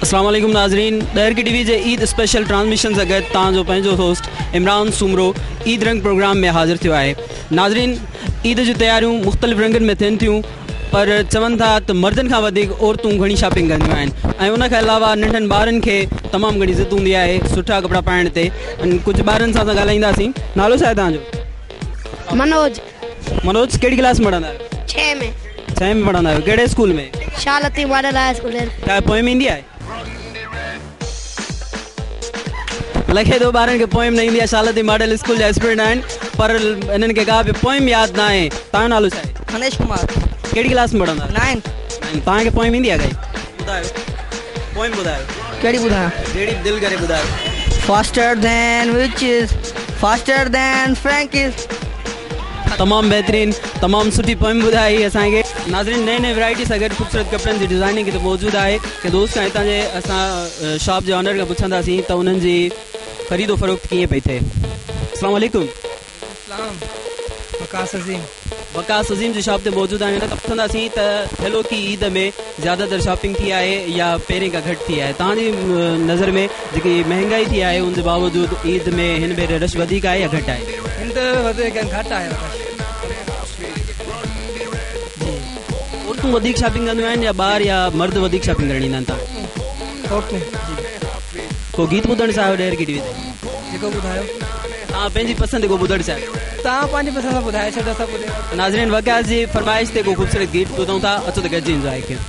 अस्सलाम वालेकुम नाज़रीन, दहर की टीवी जे ईद स्पेशल ट्रांसमिशन से गॾु तव्हांजो पंहिंजो होस्ट इमरान सुमरो ईद रंग प्रोग्राम में हाज़िर थियो आहे। नाज़रीन, ईद जी तयारियूं मुख़्तलिफ़ रंगनि में थियनि थियूं, पर चवनि था त मर्दनि खां वधीक औरतूं घणी शॉपिंग कंदियूं आहिनि ऐं उन खां अलावा नंढनि ॿारनि खे तमामु घणी ज़िद हूंदी आहे सुठा कपिड़ा पाइण ते। कुझु ॿारनि सां ॻाल्हाईंदासीं। नालो छा आहे तव्हांजो? मनोज। मनोज, कहिड़ी क्लास में पढ़ंदा आहियो? 6 में पढ़ंदा आहियो। कहिड़े स्कूल में? शालती मॉडल हाई स्कूल। छा पोइम ईंदी आहे? लखे दो ॿारनि खे पोइम न ईंदी आहे। शालती मॉडल स्कूल जा स्टूडेंट आहिनि, पर इन्हनि खे का बि पोइम यादि न आहे। तव्हांजो नालो छा आहे? मनीष कुमार। कहिड़ी क्लास में पढ़ंदा? 9th। तव्हांखे पोइम ईंदी आहे काई? ॿुधायो, पोइम ॿुधायो। कहिड़ी ॿुधायां? जहिड़ी दिलि करे ॿुधायो। Faster than witches, faster than Frankies। तमामु बहितरीन, तमामु सुठी पोइम ॿुधाई असांखे। नाज़रीन, नए नए वैरायटी सां गॾु ख़ूबसूरत कपिड़नि जी डिज़ाइनिंग हिते मौजूदु आहे। कि दोस्त खां हितां जे असां शॉप जे ऑनर खां पुछंदासीं त उन्हनि जी ख़रीदो फ़रोख़्त कीअं पई थिए। अस्सलाम वालेकुम। वकास अज़ीम जी शॉप ते मौजूदु आहिनि। हिन खां पुछंदासीं त हेलो की ईद में ज़्यादातर शॉपिंग थी आहे या पहिरें खां घटि थी आहे? तव्हांजी नज़र में जेकी महांगाई थी आहे उनजे बावजूदु ईद में हिन भेरे रश वधीक आहे या घटि आहे? घटि आहे। औरतूं वधीक शॉपिंग कंदियूं आहिनि या ॿार या मर्द वधीक शॉपिंग करणु ईंदा आहिनि? तव्हां को गीत ॿुधणु चाहियो ॾेर की टीवी ते? जेको ॿुधायो। तव्हां पंहिंजी पसंदि को ॿुधणु चाहियो? तव्हां पंहिंजी पसंदि सां ॿुधाए छॾो, सभु ॿुधायो। नाज़रीन, वकास जी फरमाइश ते को ख़ूबसूरत गीत ॿुधूं था, अचो त गॾिजी इंजॉय कयूं।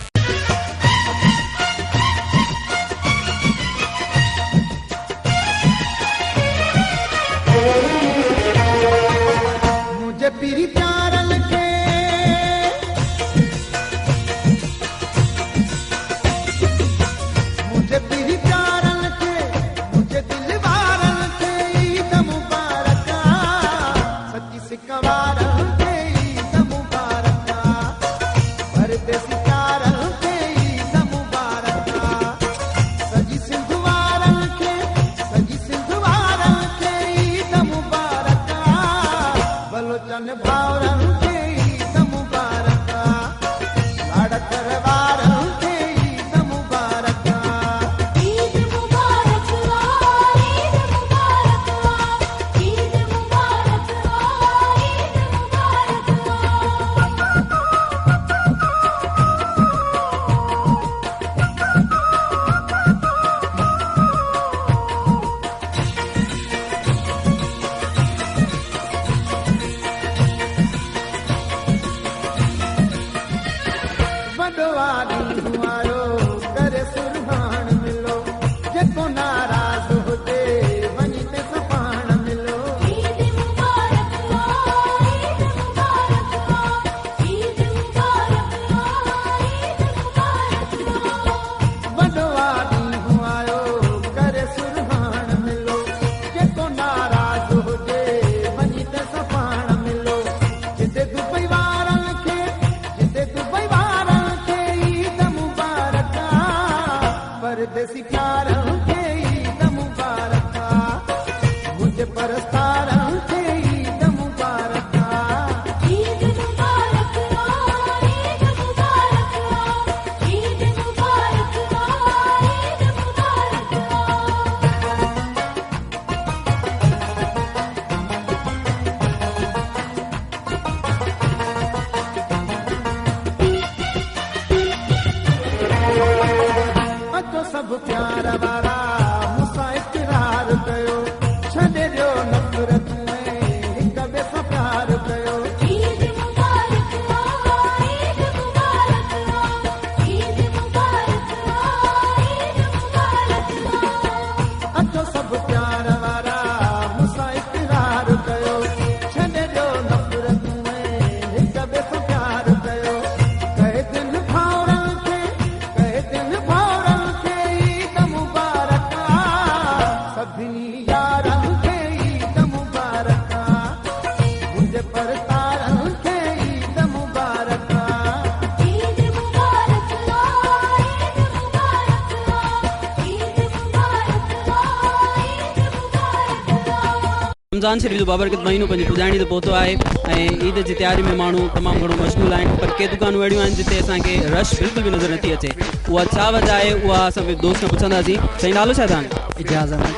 रमज़ान शरीफ़ जो बाबरकत महीनो पंहिंजी पुॼाणी ते पहुतो आहे ऐं ईद जी तयारी में माण्हू तमामु घणो मशगूल आहिनि, पर के दुकानूं अहिड़ियूं आहिनि जिते असांखे रश बिल्कुल भी नज़र नथी अचे। उहा छा वजह आहे उहा असां पंहिंजे दोस्त खां पुछंदासीं। साईं नालो छा आहे तव्हांजो? इजाज़ अहमद।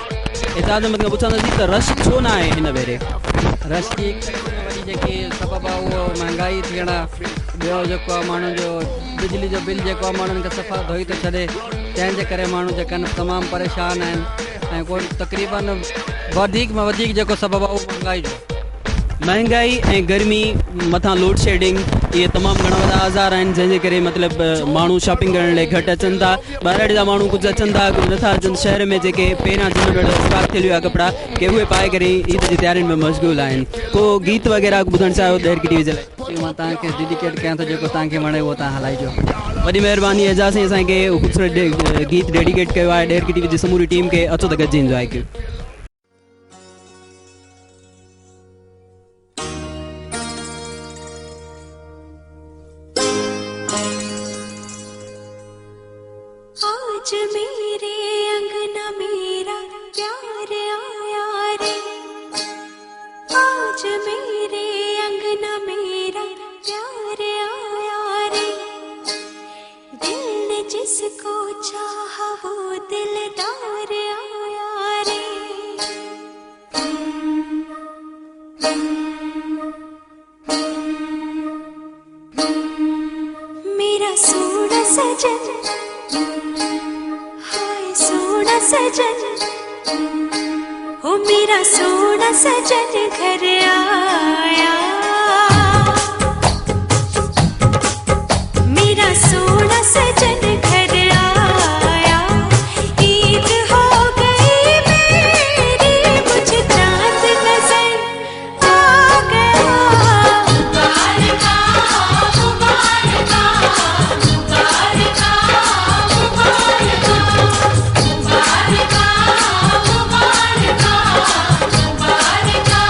एजाज़ अहमद खां पुछंदासीं त रश छो न आहे हिन भेरे? रश जी वॾी जेकी सबबु आहे उहो महांगाई थियण, ॿियो जेको आहे माण्हुनि जो बिजली जो बिल जेको आहे माण्हुनि खे सफ़ा धोई थो छॾे, तंहिंजे करे माण्हू जेके आहिनि तमामु परेशान आहिनि। ऐं कोई तक़रीबन वधीक में वधीक जेको सबबु आहे उहो महांगाई जो। महंगाई ऐं गर्मी मथां लोड शेडिंग इहे तमामु घणा वॾा आज़ार आहिनि, जंहिंजे करे मतिलबु माण्हू शॉपिंग करण लाइ घटि अचनि था। ॿाहिरि जा माण्हू कुझु अचनि था, कुझु नथा अचनि। शहर में जेके पहिरियां जिन भेड़ो स्टाक थियल हुआ कपिड़ा के उहे पाए करे ईद जी तयारियुनि में मशगूल आहिनि। को गीत वग़ैरह ॿुधणु चाहियो ॾेर की टीवी जे लाइ? मां तव्हांखे डेडिकेट कयां थो, जेको तव्हांखे वणे उहो तव्हां हलाइजो। वॾी महिरबानी एजाज़ साईं, असांखे ख़ूबसूरत गीत डेडिकेट कयो आहे। ॾेर की टीवी जी समूरी टीम खे अचो त गॾिजी इंजॉय कयो। आज मेरे अंगना मेरा प्यार आया रे, आज मेरे अंगना मेरा प्यार आया रे, दिल ने जिसको चाहा वो दिलदार आया रे। मेरा सोना सजन, सोना सजन, ओ मेरा सोना सजन घर आया, मेरा सोना सजन घर आया। ईद हो गई मेरी, मुझे चांद नजर आ गया। मुबारका मुबारका मुबारका मुबारका मुबारका मुबारका मुबारका।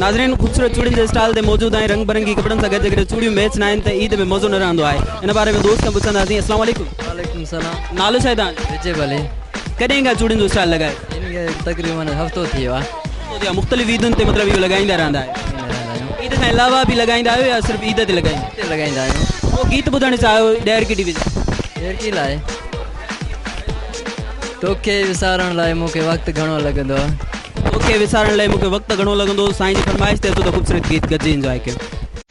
नाज़रीन ख़ूबसूरत चूड़ियुनि जे स्टाइल ते मौजूद आहिनि रंग बिरंगी कपड़नि सां गॾु जेकॾहिं चूड़ियूं मैच न आहिनि त ईद में मज़ो न रहंदो आहे इन बारे में दोस्त खां पुछंदासीं। अस्सलाम वालेकुम। वालेकुम सलाम। नालो छा आहे तव्हांजो? विजय भले। कॾहिं खां चूड़ियुनि जो स्टाइल लॻाए? इनखे तक़रीबन हफ़्तो थी वियो आहे। मुख़्तलिफ़ ईदुनि ते मतिलबु इहो लॻाईंदा रहंदा आहियो? ईद खां अलावा बि लॻाईंदा आहियो या सिर्फ़ु ईद ते लॻाईंदा आहियूं? पोइ गीत ॿुधणु चाहियो ॾेर की टीवी जो? ॾेर की लाइ तोखे विसारण लाइ मूंखे वक़्तु घणो लॻंदो आहे। तोखे विसारण लाइ मूंखे वक़्तु घणो लॻंदो। साईं जी फरमाइश ते अचो त ख़ूबसूरत गीत गॾिजी इंजॉय कयो।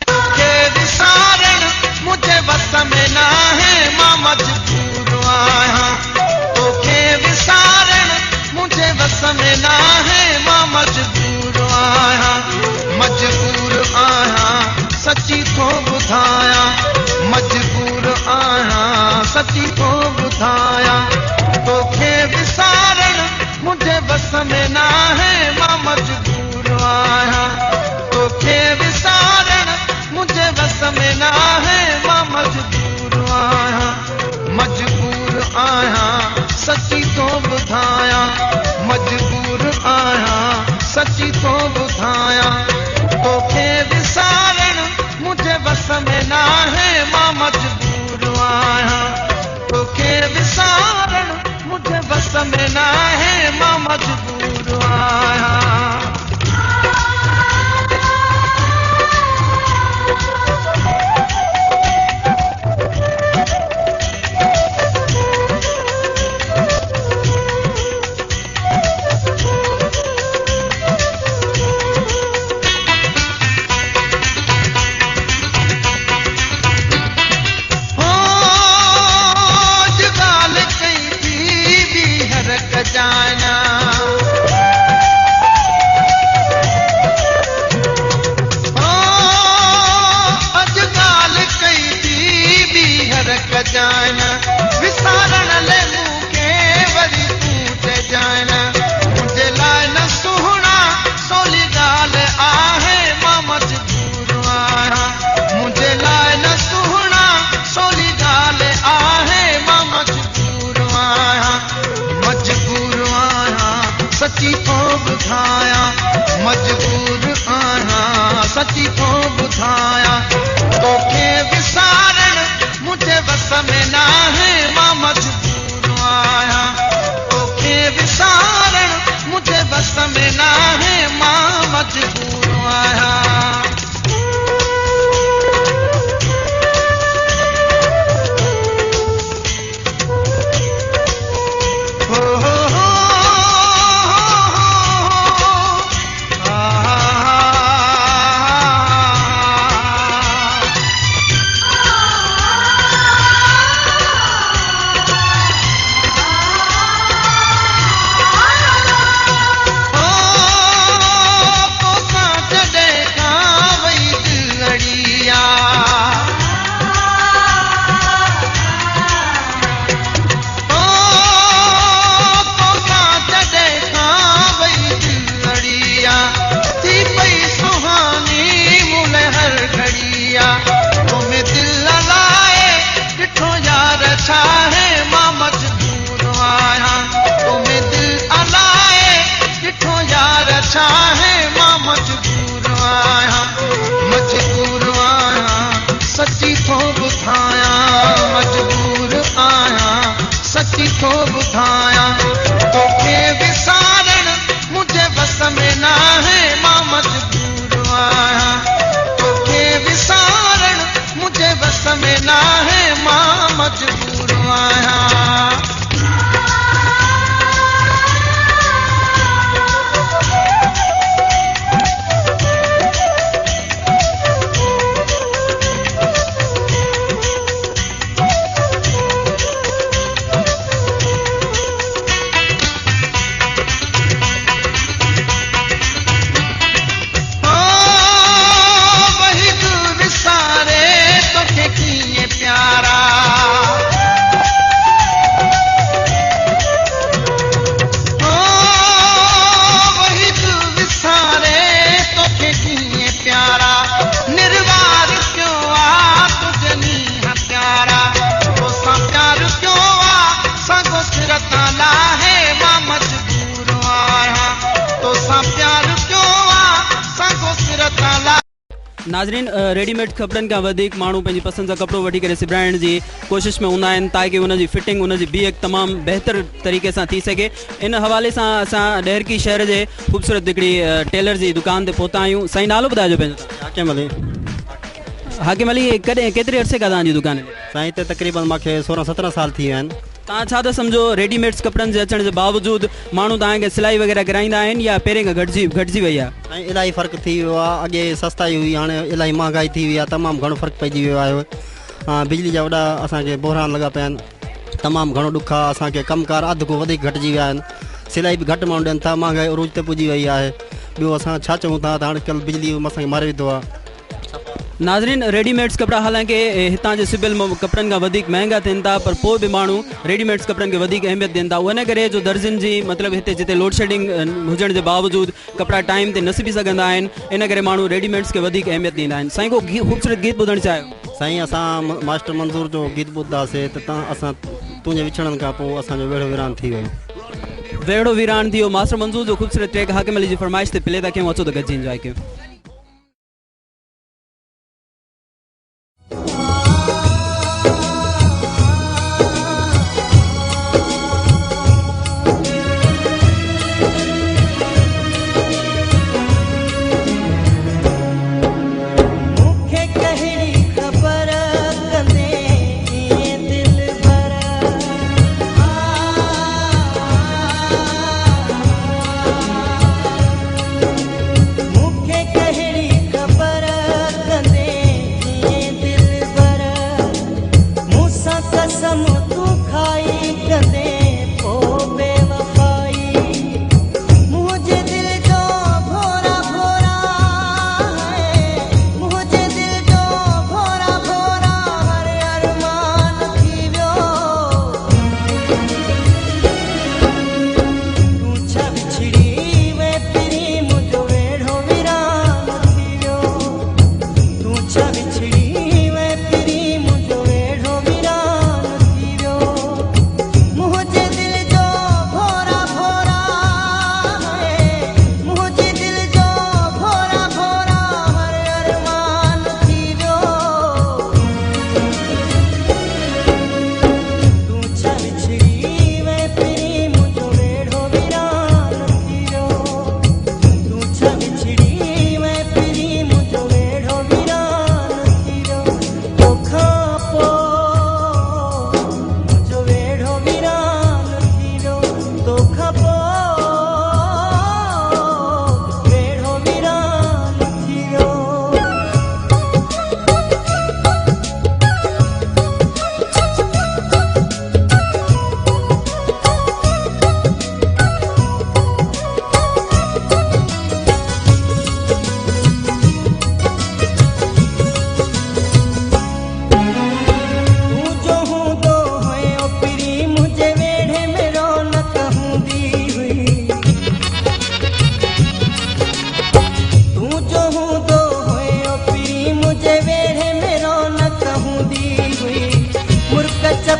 तोखे विसारण मुंहिंजे बस में न आहे मां मजबूर आहियां। तोखे विसारण मुंहिंजे बस में न आहे मां मजबूर आहियां। मजबूर आहियां सची थो ॿुधायां। मजबूर आहियां सची थो ॿुधायां। तोखे विसारण मुंहिंजे बस में न आहे मां मजबूर आहियां। तोखे विसारण मुंहिंजे बस में न आहे मां मजबूर आहियां। मजबूर आहियां सची थो ॿुधायां। मजबूर आहियां सची थो ॿुधायां। तोखे विसारण मुंहिंजे बस में न आहे मां मजबूर आहियां। तोखे विसारण मुंहिंजे बस में न आहे मां मजबूर आहियां। विसारण ले मूंखे वरी तूं चइजाइना। मुंहिंजे लाइ न सुहिणा सवली ॻाल्हि आहे मां मजबूर आहियां। मुंहिंजे लाइ न सुहिणा सवली ॻाल्हि आहे मां मजबूर आहियां। मजबूर आहियां सची थो ॿुधायां। मजबूर आहियां सची थो ॿुधायां। तोखे विसारण मुंहिंजे बस में न आहे मां मजबूर आहियां। तोखे विसारण मुंहिंजे बस में न आहे मां मजबूर आहियां। सची थो ॿुधायां। तोखे विसारण मुंहिंजे बस में न आहे मां मजबूर आहियां। तोखे विसारण मुंहिंजे बस में न आहे मां मजबूर आहियां। नाज़रीन, रेडीमेड कपड़न का वधिक माण्हू पंहिंजी पसंदि सां कपिड़ो वठी करे सिबाइण जी कोशिश में हूंदा आहिनि ताकि उनजी फिटिंग उनजी बीहक तमामु बहितर तरीक़े सां थी सघे। इन हवाले सां असां ॾहरकी शहर जे ख़ूबसूरत हिकिड़ी टेलर जी दुकान ते पहुता आहियूं। साईं, नालो ॿुधाइजो पंहिंजो। हाकिम अली। हाकिम अली, कॾहिं केतिरे अरसे खां तव्हांजी दुकान आहे? साईं हिते तक़रीबन मूंखे 16-17 साल थी विया आहिनि। तव्हां छा था सम्झो, रेडीमेड्स कपिड़नि जे अचण जे बावजूदि माण्हू तव्हांखे सिलाई वग़ैरह कराईंदा आहिनि या पहिरें खां घटिजी वई आहे? ऐं इलाही फ़र्क़ु थी वियो आहे। अॻे सस्ताई हुई, हाणे इलाही महांगाई थी वई आहे, तमामु घणो फ़र्क़ु पइजी वियो आहे। बिजली जा वॾा असांखे बहिरान लॻा पिया आहिनि, तमामु घणो ॾुख आहे। असांखे कमकार अधु को वधीक घटिजी विया आहिनि, सिलाई बि घटि माण्हू ॾियनि था, महांगाई उरूज ते पुॼी वई आहे। ॿियो असां छा चऊं था, त हाणे कल्ह बिजली असांखे मारे विधो आहे। नाज़रीन, रेडीमेड्स कपिड़ा हालांकि हितां जे सिबियल कपिड़नि खां वधीक महांगा थियनि था, पर पोइ बि माण्हू रेडीमेड्स कपिड़नि खे वधीक अहमियत ॾियनि था। उन करे जो दर्जन जी मतिलबु हिते जिते लोड शेडिंग हुजण जे बावजूदि कपिड़ा टाइम ते न सिबी सघंदा आहिनि, इन करे माण्हू रेडीमेड्स खे वधीक अहमियत ॾींदा आहिनि। साईं, को ख़ूबसूरत गीत ॿुधणु चाहियो? साईं, असां मास्टर मंज़ूर जो गीत ॿुधंदासीं त असां तुंहिंजे विछड़नि खां पोइ असांजो वेड़ो वीरान थी वियो। वेड़ो वीरान थी वियो। मास्टर मंज़ूर जो ख़ूबसूरत ट्रैक हाकिम अली जी फरमाइश ते प्ले था कयूं। अचो त गॾिजी इंजॉय कयूं।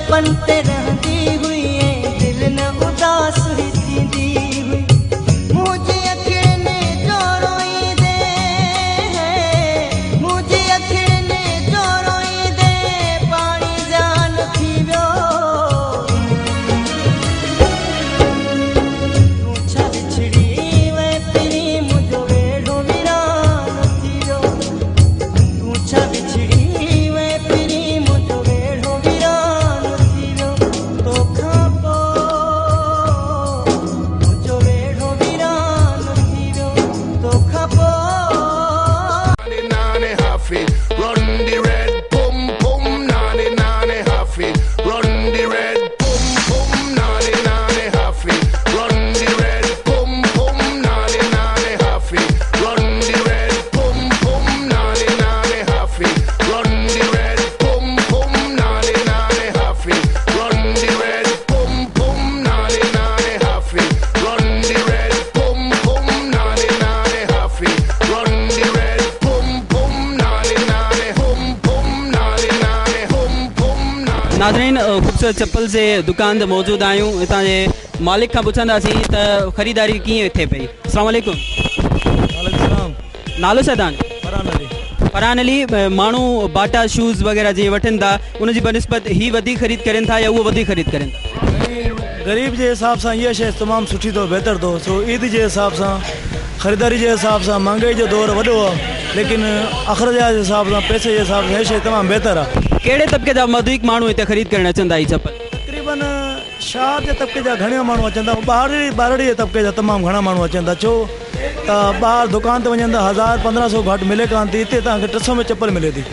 बनते रहती हुई दिल न उदास थींदी हुई मुझे अखिड़ने जो रोई दे मुझे अखिड़ने जो रोई दे पानी जान थी वियो तू छा बिछड़ी वे पिरी मुझो वेड़ो वीरान थी वियो तू छा बिछड़ी वे पिरी मुझो वेड़ो वीरान थी वियो तोखां पोइ मुझो वेड़ो वीरान थी वियो तोखां पोइ Nani happy, run the red pum pum. Nani nani happy, run the red pum pum. Nani nani happy, run the red pum pum. Nani nani happy, run the red pum pum. Nani nani happy, run the red pum pum. Nani nani happy, run the red pum pum. Nani nani happy, run the red pum pum. Nani nani happy, run the red pum pum. Nani nani hum pum. Nani nani hum pum. नाज़रीन, ख़ूबसूरत चप्पल से दुकान ते मौजूद आहियूं। हितां जे मालिक खां पुछंदासीं त ख़रीदारी कीअं थिए पई। अस्सलाम वालेकुम। वालेकुम सलाम। नालो छा तव्हांजो? फरहान अली। फरहान अली माण्हू बाटा शूज़ वग़ैरह जीअं वठनि था उनजी बनिस्बत ही वधीक ख़रीद करनि था या उहो वधीक ख़रीद करनि था? ग़रीब जे हिसाब सां इहा शइ तमामु सुठी अथव, बहितर अथव। सो ईद जे हिसाब सां, ख़रीदारी जे हिसाब सां, महांगाई जो दौरु वॾो आहे, लेकिन अख़रजा जे हिसाब सां, पैसे जे हिसाब सां इहा शइ तमामु बहितर आहे। कहिड़े तबिके जा वधीक माण्हू हिते ख़रीद करणु अचनि था? ही चपल तक़रीबन शाह जे तबिके जा घणा माण्हू अचनि था, ॿारड़ी जे तबिके जा तमामु घणा माण्हू अचनि था। छो त ॿाहिरि दुकान ते वञनि त 1000-1500 घटि मिले कान थी, हिते तव्हांखे 300 में चप्पल मिले थी।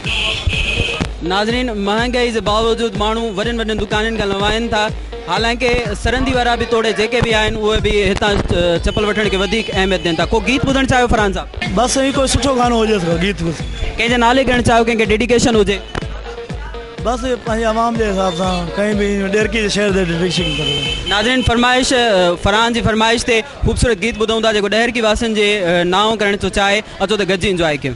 नाज़रीन, महांगाई जे बावजूदि माण्हू वॾनि वॾनि दुकाननि खां लवाइनि था, हालांकि सरहंदी वारा बि तोड़े जेके बि आहिनि उहे बि हितां चप्पल वठण खे वधीक अहमियत ॾियनि था। को गीत ॿुधणु चाहियो फरहान साहब? बसि ही कोई सुठो गानो हुजे, गीत कंहिंजे नाले करणु चाहियो, कंहिंखे डेडिकेशन हुजे? बसि पंहिंजे आवाम जे हिसाब सां कंहिं बि ॾेरकी जे शहर ते डेडिकेशन करे। नाज़रीन, फरमाइश फरहान जी फरमाइश ते ख़ूबसूरत गीत ॿुधूं था जेको ॾहरकी वासियुनि जे नाओ करणु थो चाहे। अचो त गॾिजी इंजॉय कयूं।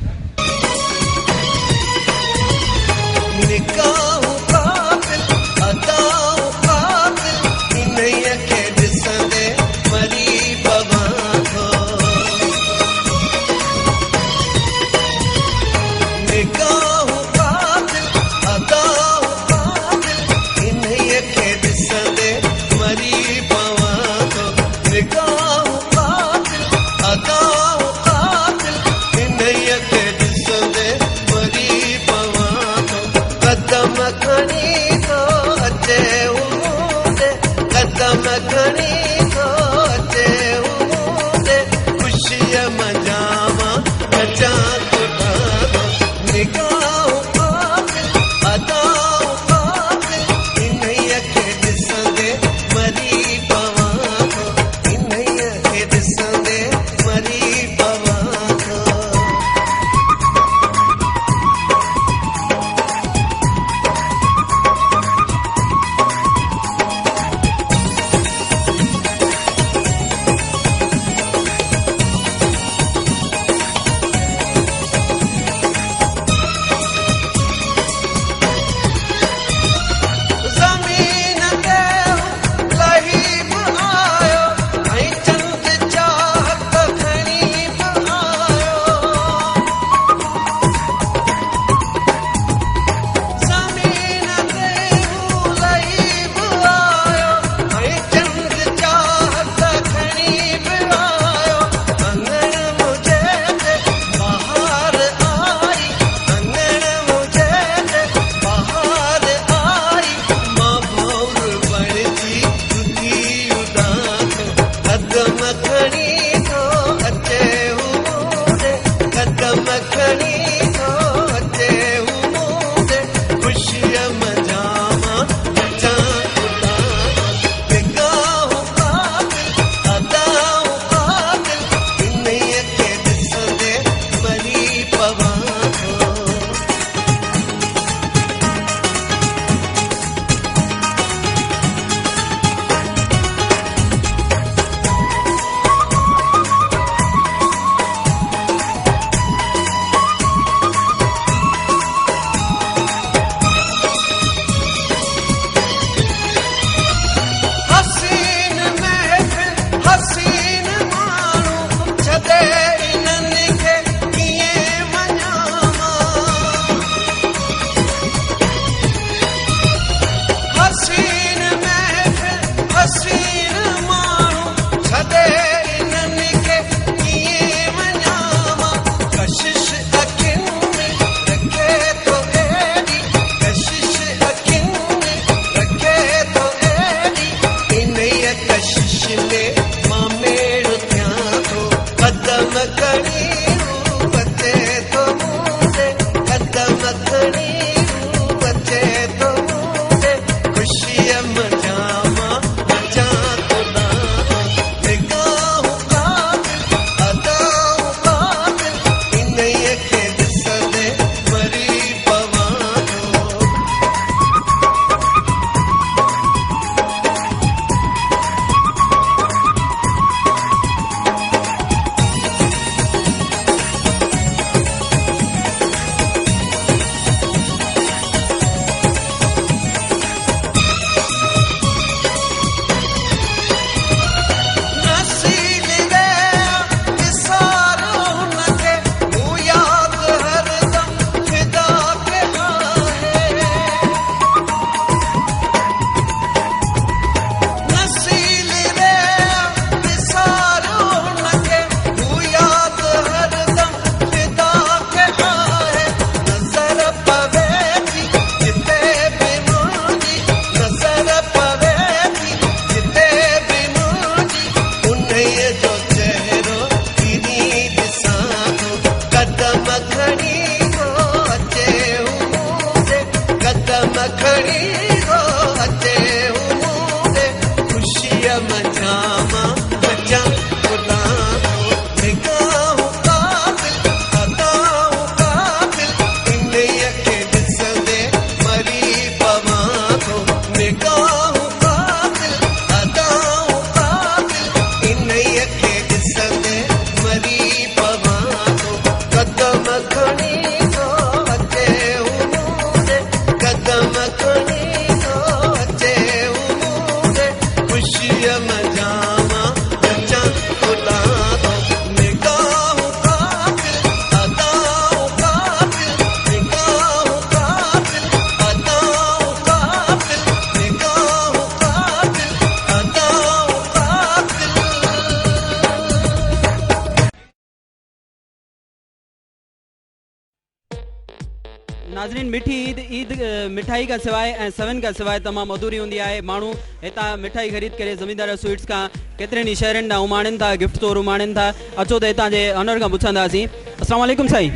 नाज़रीन मिठी ईद मिठाई का सिवाय ऐं सवन का सिवाय तमामु अधूरी हूंदी आहे। माण्हू हितां मिठाई ख़रीद करे ज़मींदार स्वीट्स खां केतिरनि ई शहरनि ॾांहुं उमाणनि था, गिफ्ट तौरु उमाणनि था। अचो त हितां जे ऑनर खां पुछंदासीं। अस्सलाम वालेकुम साईं।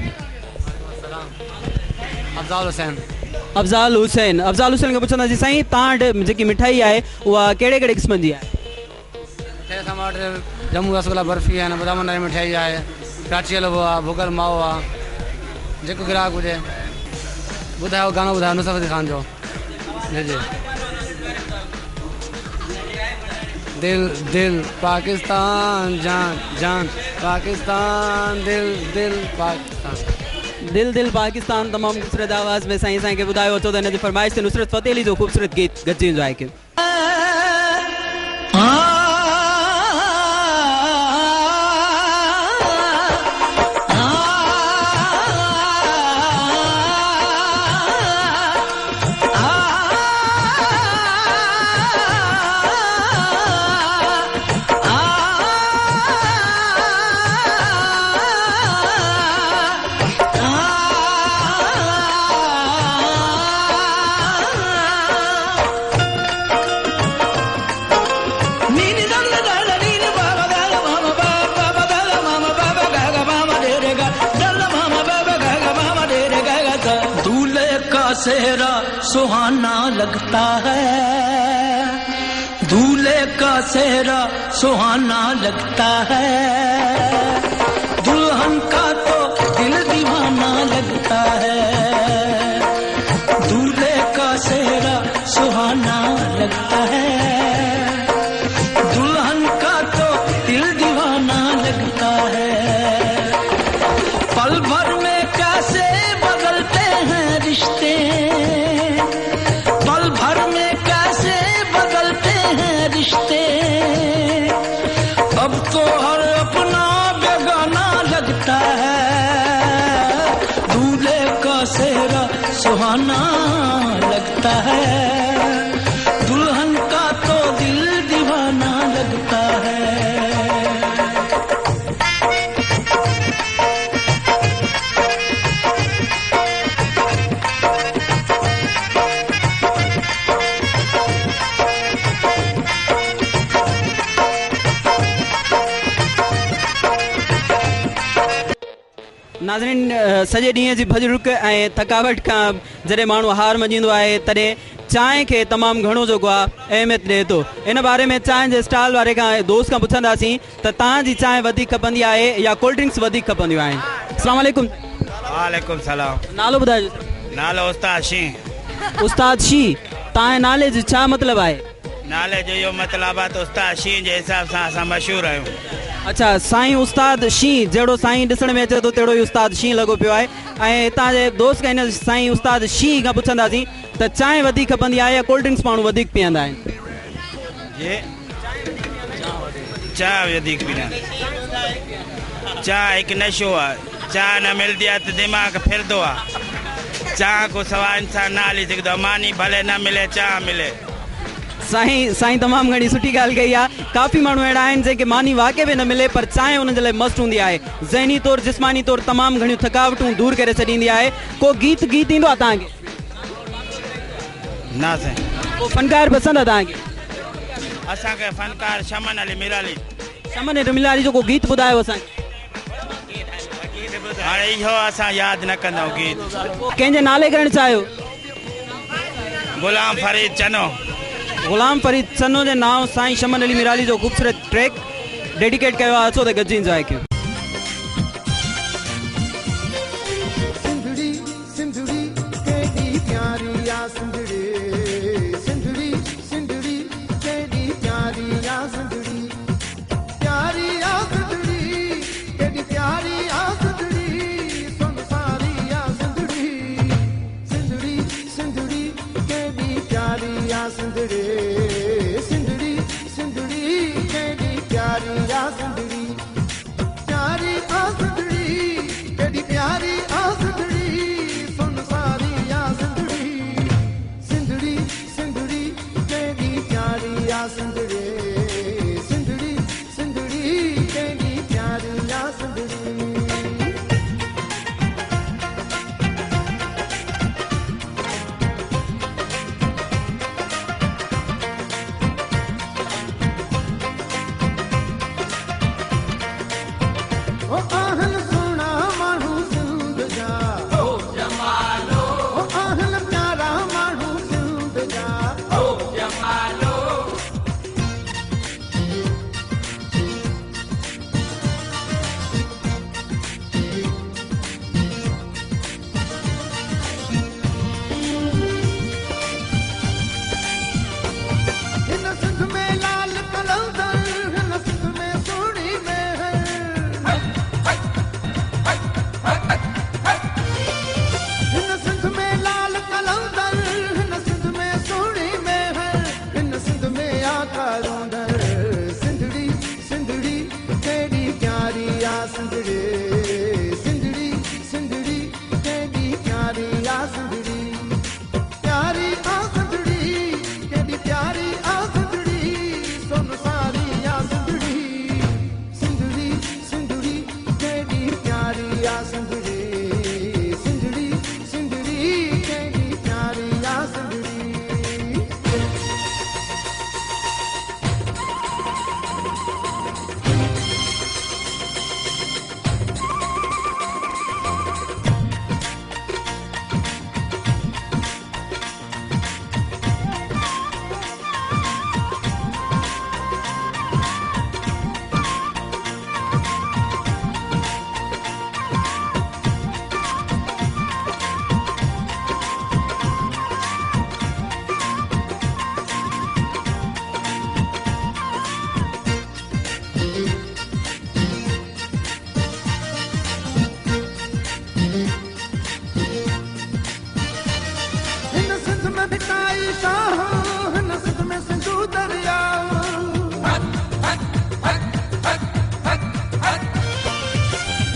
अफ़ज़ाल हुसैन खां पुछंदासीं साईं, तव्हां वटि जेकी मिठाई आहे उहा कहिड़े कहिड़े क़िस्मनि जी आहे? असां वटि ॼमूं रसगुल्ला बर्फ़ी आहे, बादाम वारी मिठाई आहे, काठी हलवो आहे, भुॻल माओ आहे। जेको ग्राहक हुजे ॿुधायो, गानो ॿुधायो नुसरत फ़तेह ख़ान जो। जी जी। दिल दिल पाकिस्तान, जान जान पाकिस्तान, दिल दिल पाकिस्तान। दिल दिल पाकिस्तान तमामु ख़ूबसूरत आवाज़ में साईं असांखे ॿुधायो। अचो त हिन जी फरमाइश ते नुसरत फ़तेह अली जो ख़ूबसूरत गीत गॾिजी वेंदो आहे। सेहरा सुहाना लगता है, दूल्हे का सेहरा सुहाना लगता है, दुल्हन का तो दिल दीवाना लगता है, दूल्हे का सेहरा सुहाना लगता है, दुल्हन का तो दिल दीवाना लगता है। पल भर में कैसे बदलते हैं रिश्ते, पल भर में कैसे बदलते हैं रिश्ते, अब तो हर अपना बेगाना लगता है, दूल्हे का सेहरा सुहाना लगता है, दुल्हन का तो दिल दीवाना लगता है। नाज़रीन सॼे ॾींहं जी भॼ रुक ऐं थकावट खां जॾहिं माण्हू हार मञींदो आहे तॾहिं चांहि खे तमामु घणो जेको आहे अहमियत ॾिए थो। इन बारे में चांहि जे स्टॉल वारे खां दोस्त खां पुछंदासीं त तव्हांजी चांहि वधीक खपंदी आहे या कोल्ड ड्रिंक्स वधीक खपंदियूं आहिनि? अस्सलाम वालेकुम। वालेकुम सलाम। नालो ॿुधाइजो। नालो उस्ताद शी। उस्ताद शी, तव्हांजे नाले जो छा मतिलबु आहे? नाले जो इहो मतिलबु आहे त उस्ताद शी जे हिसाब सां असां मशहूरु आहियूं। अच्छा, साईं उस्ताद शी, जहिड़ो साईं ॾिसण में अचे थो तहिड़ो ई उस्ताद शी लॻो पियो आहे। ऐं हितां जे दोस्त खां हिन साईं उस्ताद शी खां पुछंदासीं त चांहि वधीक खपंदी आहे या कोल्ड ड्रिंक्स माण्हू वधीक पीअंदा आहिनि? चांहि वधीक पीअंदा आहिनि। चांहि हिकु नशो आहे, चांहि न मिलंदी आहे त दिमाग़ फिरंदो आहे। चांहि को सवाइ इंसानु न हली सघंदो आहे, मानी भले न मिले चांहि मिले। साईं तमामु घणी सुठी ॻाल्हि कई आहे। काफ़ी माण्हू अहिड़ा आहिनि जेके मानी वाक़ई में न मिले पर चांहि हुननि जे लाइ मस्तु हूंदी आहे, ज़हनी तौरु जिस्मानी तौरु तमामु घणियूं थकावटूं दूरि करे छॾींदी आहे। को गीत ईंदो आहे तव्हांखे? न साईं। को फनकार पसंदि आहे तव्हांखे? असांखे फनकार शमन अली मिराली। शमन अली मिराली जो को गीत ॿुधायो असांखे। हाणे इहो असां यादि न कंदा आहियूं गीत। कंहिंजे नाले करणु चाहियो? गुलाम फरीद चनो। गुलाम फरीद चनो जे नाम साईं शमन अली मिराली जो ख़ूबसूरत ट्रैक डेडिकेट कयो आहे। अचो त गॾिजी इंजॉय कयो। सिंधड़ी सिंधड़ी केडी प्यारी आ सिंधड़ी, सिंधड़ी सिंधड़ी केडी प्यारी आ सिंधड़ी, प्यारी आ सिंधड़ी केडी प्यारी आ सिंधड़ी, सुन सारी आ सिंधड़ी, सिंधड़ी सिंधड़ी केडी प्यारी आ सिंधड़ी, सिंधड़ी सिंधड़ी केडी प्यारी आ सिंधड़ी, प्यारी आ सिंधड़ी केडी प्यारी आ सिंधड़ी, सुन सारी आ सिंधड़ी, सिंधड़ी सिंधड़ी केडी प्यारी आ सिंधड़ी, सिंधड़ी सिंधड़ी केडी प्यारी आ सिंधड़ी। भिकाई शाह हिन सिंध में सिंधू दरिया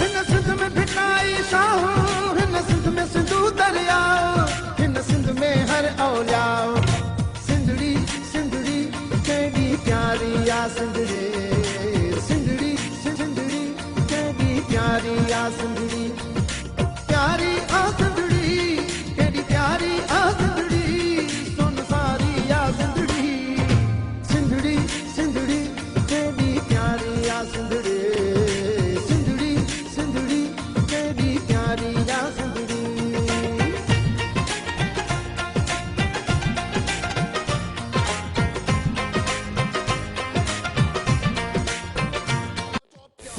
हिन सिंध में भिकाई शाह हिन सिंध में सिंधू दरिया हिन सिंध में हर औलिया सिंधड़ी सिंधड़ी केडी प्यारी आ सिंधड़ी सिंधड़ी सिंधड़ी केडी प्यारी आ सिंधड़ी प्यारी आ सिंधड़ी केडी प्यारी आ सिंधड़ी सुन सारी आ सिंधड़ी सिंधड़ी सिंधड़ी केडी प्यारी आ सिंधड़ी सिंधड़ी सिंधड़ी केडी प्यारी आ सिंधड़ी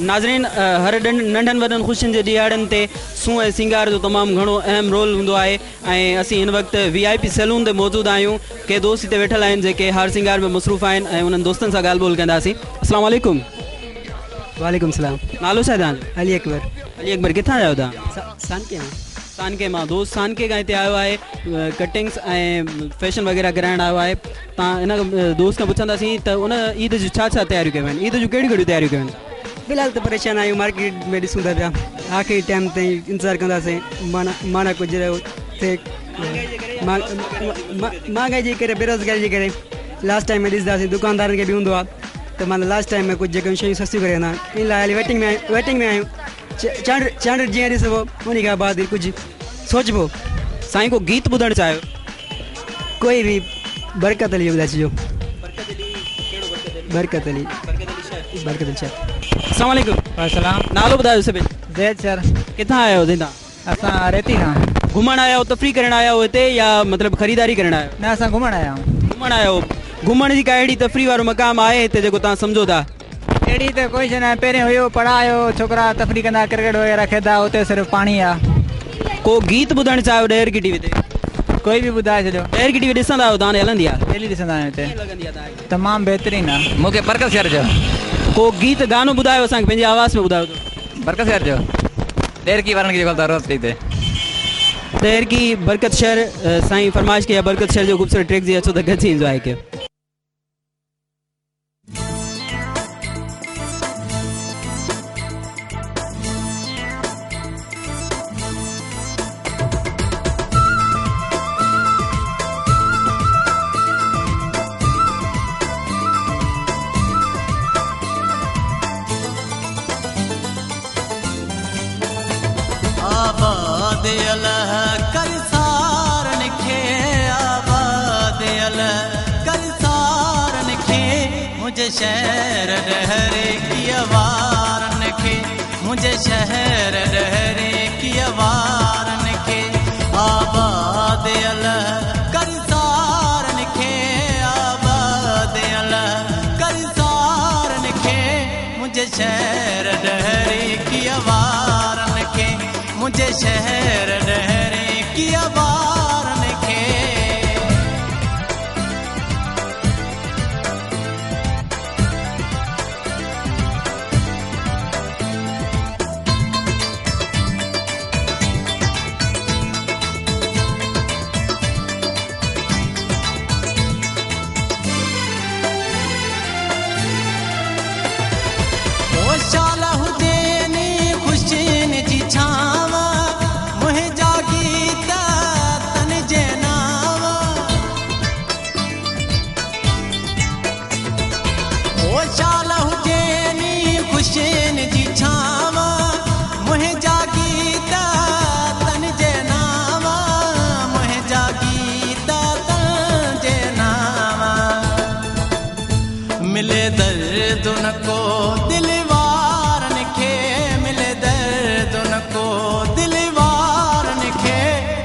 नाज़रीन हर नंढनि वॾनि ख़ुशियुनि जे ॾियारनि ते सूंह ऐं सिंगार जो तमामु घणो अहम रोल हूंदो आहे ऐं असीं हिन वक़्तु VIP सैलून ते मौजूदु आहियूं के दोस्त हिते वेठल आहिनि जेके हार सिंगार में मसरूफ़ आहिनि ऐं उन्हनि दोस्तनि सां ॻाल्हि ॿोल कंदासीं। अस्सलाम वालेकुम। वालेकुम सलाम। नालो छा तव्हांजो? अली अकबर। अली अकबर किथां आहियो तव्हां? सानके मां। सानके मां दोस्त सानके खां हिते आयो आहे कटिंग्स ऐं फैशन वग़ैरह कराइण आयो आहे। तव्हां हिन दोस्त खां पुछंदासीं त उन ईद जूं छा छा तयारियूं कयूं आहिनि, ईद जूं कहिड़ियूं कहिड़ियूं तयारियूं कयूं आहिनि? फिलहाल तो परेशान आहियूं मार्केट में ॾिसूं था पिया आख़िरी टाइम ताईं इंतज़ारु कंदासीं माना कुझु थिए महांगाई जे करे बेरोज़गारी जे करे लास्ट टाइम में ॾिसंदासीं दुकानदारनि खे बि हूंदो आहे त माना लास्ट टाइम में कुझु जेके शयूं सस्तियूं करे वेंदा इन लाइ हाली वेटिंग में आहियूं चंड जीअं ॾिसबो उन खां बाद कुझु सोचबो। साईं को गीत ॿुधणु चाहियो? कोई बि बरकत अली ॿुधाए छॾियो। बरकत अली शाह। अस्सलाम वालेकुम। अस्सलाम। नालो ॿुधायो सभिनी? ज़ैद सर। किथां आया हो तव्हां? असां रेती खां। घुमण आया हो, तफ़री करण आया हो हिते या मतलब खरीदारी करण आया हो? न असां घुमण आया आहियूं। घुमण आया हो। घुमण जी का अहिड़ी तफ़री वारो मक़ाम आहे हिते जेको तव्हां सम्झो था? अहिड़ी त कोई शइ न, पहिरियों हुयो पढ़ायो छोकिरा तफ़री कंदा क्रिकेट वग़ैरह खेॾंदा हुते सिर्फ़ु पाणी आहे। को गीत ॿुधणु चाहियो ॾेर की टीवी ते? कोई बि ॿुधाए छॾियो। ॾेर की टीवी ॾिसंदा आहियो तव्हां? हलंदी आहे? डेली ॾिसंदा आहियूं हिते। तमामु बहितरीनु आहे। मूंखे बरकत शहर जो को गीत गानो ॿुधायो असांखे पंहिंजी आवाज़ में ॿुधायो तो। बरकत शहर जो ॾेर की वारनि खे जेको रोज़ ते ॾेर की बरकत शहर साईं फरमाइश कई बरकत शहर जो ख़ूबसूरत ट्रैक जी अचो त गॾिजी इंजॉय कयो। आबाद अलह कर सारन खे आबाद अलह कर सारन खे मुझे शहर डहरे की वारन खे मुझे शहर डहरे की वारन खे आबाद अलह कर सारन खे आबाद अलह कर सारन खे मुझे शहर डहरे की वारन खे मुझे शहर डहरे की वारन खे शाला हुजैनी खुशिन जी छाव मुंहिंजा गीत तन जे नाव ओ शाला हुजैनी खुशिन जी छाव मुंहिंजा गीत तन जे नाव मुंहिंजा गीत तन जे नाव मिले दर्द न को दिल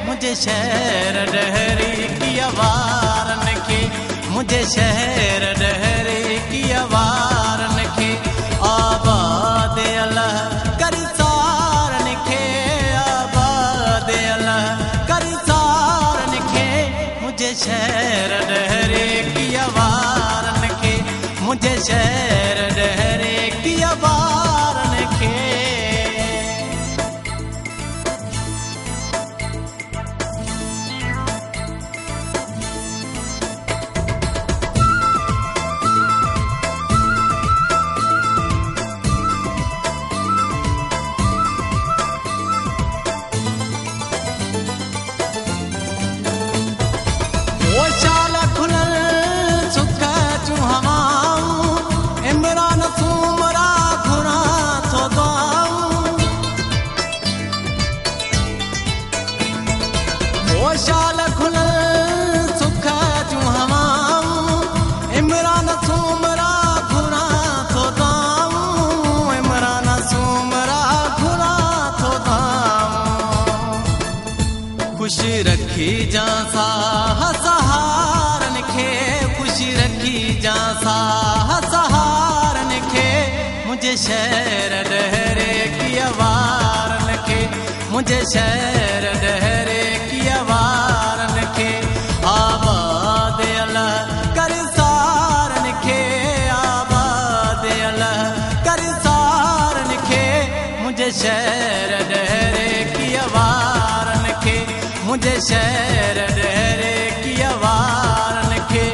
मुझे शहर डहरे की वारन खे मुझे शहर डहरे की वारन खे आबाद अलह कर सारन खे आबाद अलह कर सारन खे मुझे शहर डहरे की वारन खे मुझे शहर डहरे की वारन खे शहर डहरे किया वारन के मुझे शहर डहरे किया वारन के आबाद अल्लाह कर सारन के आबाद अल्लाह कर सारन के मुझे शहर डहरे किया वारन के मुझे शहर डहरे किया वारन के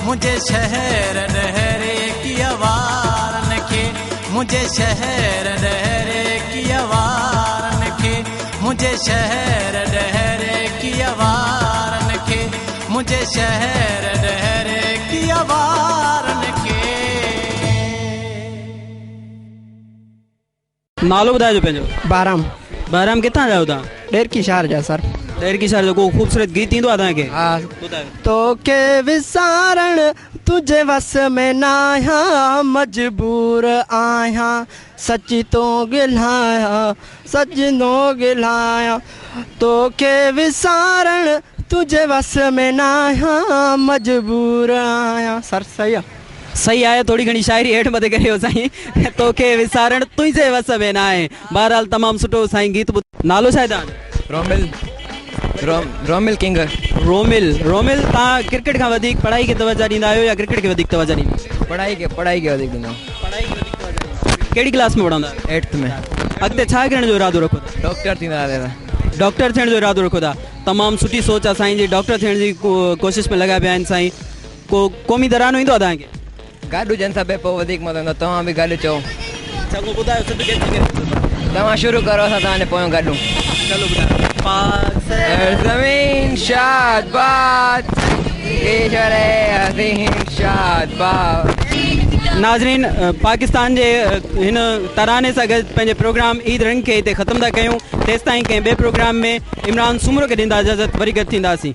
मुझे शहर डहरे किया वारन के मुझे शहर डहरे किया वारन के मुझे शहर डहरे किया वारन के मुझे शहर डहरे किया वारन के नालो ॿुधाइजो पंहिंजो। बाराम। बाराम किथां जा तव्हां? ॾेर की शहर जा सर। ॾेर की शहर जो को ख़ूबसूरत गीत ईंदो आहे तव्हांखे? हा। तो के विसारण तुझे वस में ना आहियां मजबूर आहियां सची तो गिलाया सजनो गिलाया तो के विसारण तुझे वस में ना आहियां मजबूर आहियां। सर सही आहे? सही आहे। थोड़ी घणी शायरी हेठि मथे करियो साईं। तोखे विसारण तुंहिंजे वस में न आहे। बहरहाल तमामु सुठो साईं गीत। नालो छा आहे तव्हांजो? रोमिल रोमिल किंग। रोमिल रोमिल तव्हां क्रिकेट खां वधीक पढ़ाई खे तवज्जो ॾींदा आहियो या क्रिकेट खे वधीक तवज्जो ॾींदा आहियो? पढ़ाई खे वधीक ॾींदा आहियूं। कहिड़ी क्लास में पढ़ंदा? 8th में। अॻिते छा करण जो इरादो रखो था? डॉक्टर थींदा दादा। डॉक्टर थियण जो इरादो रखो था। तमामु सुठी सोच आहे साईं जी। डॉक्टर थियण जी कोशिशि में लॻा पिया आहिनि साईं। को क़ौमी तरानो ईंदो आहे तव्हांखे? गाॾू जन सां पोइ वधीक मज़ो ईंदो। तव्हां बि गाॾू चओ। चङो ॿुधायो सभु तव्हां शुरू करो असां तव्हांजे पोयों गाॾू। चलो ॿुधायो। ज़मीन शादबाद ईश्वर हसीन शादबाद। नाज़रीन पाकिस्तान जे हिन तराने सां गॾु पंहिंजे प्रोग्राम ईद रंग खे हिते ख़तमु था कयूं। तेसिताईं कंहिं ॿिए प्रोग्राम में इमरान सुमरो खे ॾींदा इजाज़त। वरी गॾु थींदासीं।